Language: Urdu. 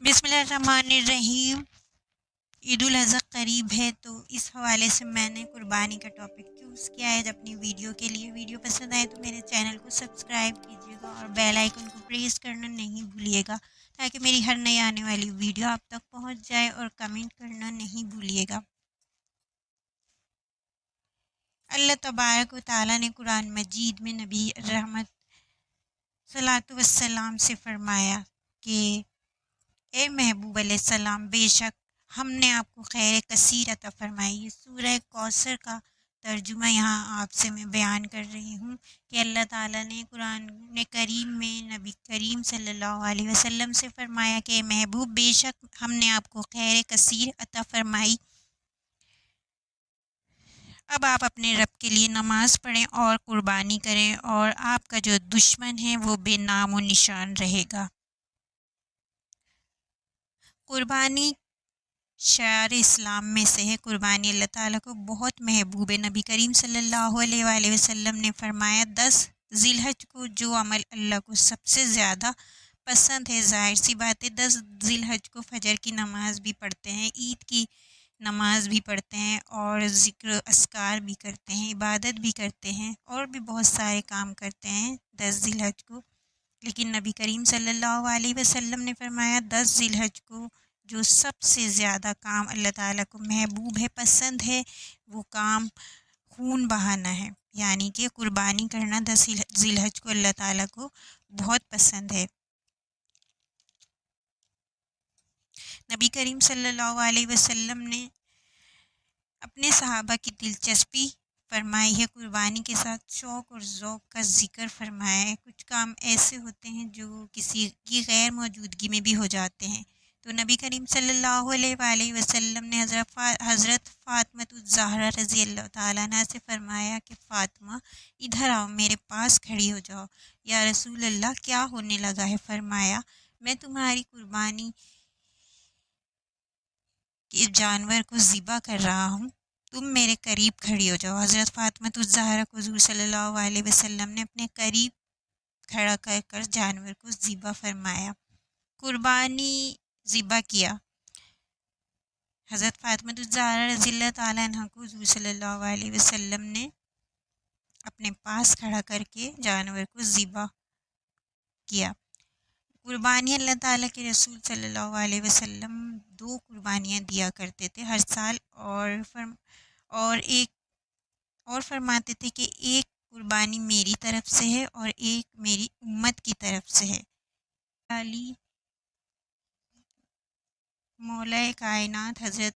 بسم اللہ الرحمن الرحیم۔ عید الاضحیٰ قریب ہے تو اس حوالے سے میں نے قربانی کا ٹاپک چوز کیا ہے اپنی ویڈیو کے لیے۔ ویڈیو پسند آئے تو میرے چینل کو سبسکرائب کیجیے گا اور بیل آئیکن کو پریس کرنا نہیں بھولیے گا تاکہ میری ہر نئی آنے والی ویڈیو آپ تک پہنچ جائے، اور کمنٹ کرنا نہیں بھولیے گا۔ اللہ تبارک و تعالیٰ نے قرآن مجید میں نبی رحمت صلاۃ والسلام سے فرمایا کہ اے محبوب علیہ السلام، بے شک ہم نے آپ کو خیر کثیر عطا فرمائی۔ یہ سورہ کوثر کا ترجمہ یہاں آپ سے میں بیان کر رہی ہوں کہ اللہ تعالیٰ نے قرآن کریم میں نبی کریم صلی اللہ علیہ وسلم سے فرمایا کہ اے محبوب، بے شک ہم نے آپ کو خیر کثیر عطا فرمائی۔ اب آپ اپنے رب کے لیے نماز پڑھیں اور قربانی کریں، اور آپ کا جو دشمن ہے وہ بے نام و نشان رہے گا۔ قربانی شعائر اسلام میں سے ہے۔ قربانی اللہ تعالیٰ کو بہت محبوب ہے۔ نبی کریم صلی اللہ علیہ وآلہ وسلم نے فرمایا 10 ذی الحج کو جو عمل اللہ کو سب سے زیادہ پسند ہے، ظاہر سی بات ہے 10 ذی الحج کو فجر کی نماز بھی پڑھتے ہیں، عید کی نماز بھی پڑھتے ہیں، اور ذکر و اذکار بھی کرتے ہیں، عبادت بھی کرتے ہیں، اور بھی بہت سارے کام کرتے ہیں 10 ذی الحج کو۔ لیکن نبی کریم صلی اللہ علیہ وسلم نے فرمایا 10 ذی الحج کو جو سب سے زیادہ کام اللہ تعالیٰ کو محبوب ہے، پسند ہے، وہ کام خون بہانا ہے، یعنی کہ قربانی کرنا 10 ذی الحج کو اللہ تعالیٰ کو بہت پسند ہے۔ نبی کریم صلی اللہ علیہ وسلم نے اپنے صحابہ کی دلچسپی فرمائی ہے، قربانی کے ساتھ شوق اور ذوق کا ذکر فرمایا ہے۔ کچھ کام ایسے ہوتے ہیں جو کسی کی غیر موجودگی میں بھی ہو جاتے ہیں، تو نبی کریم صلی اللہ علیہ وآلہ وسلم نے حضرت فاطمہ الزہرا رضی اللہ تعالیٰ عنہ سے فرمایا کہ فاطمہ ادھر آؤ، میرے پاس کھڑی ہو جاؤ۔ یا رسول اللہ، کیا ہونے لگا ہے؟ فرمایا میں تمہاری قربانی کے جانور کو ذبح کر رہا ہوں، تم میرے قریب کھڑی ہو جاؤ۔ حضرت فاطمہ الزہرا کو حضور صلی اللہ علیہ وسلم نے اپنے قریب کھڑا کر کر جانور کو ذبح فرمایا، قربانی ذبح کیا۔ حضرت فاطمہ الزہرا رضی اللہ تعالیٰ عنہ کو حضور صلی اللہ علیہ وسلم نے اپنے پاس کھڑا کر کے جانور کو ذبح کیا۔ قربانی اللہ تعالیٰ کے رسول صلی اللہ علیہ وسلم 2 قربانیاں دیا کرتے تھے ہر سال، اور فرماتے تھے کہ ایک قربانی میری طرف سے ہے اور ایک میری امت کی طرف سے ہے۔ علی مولا کائنات حضرت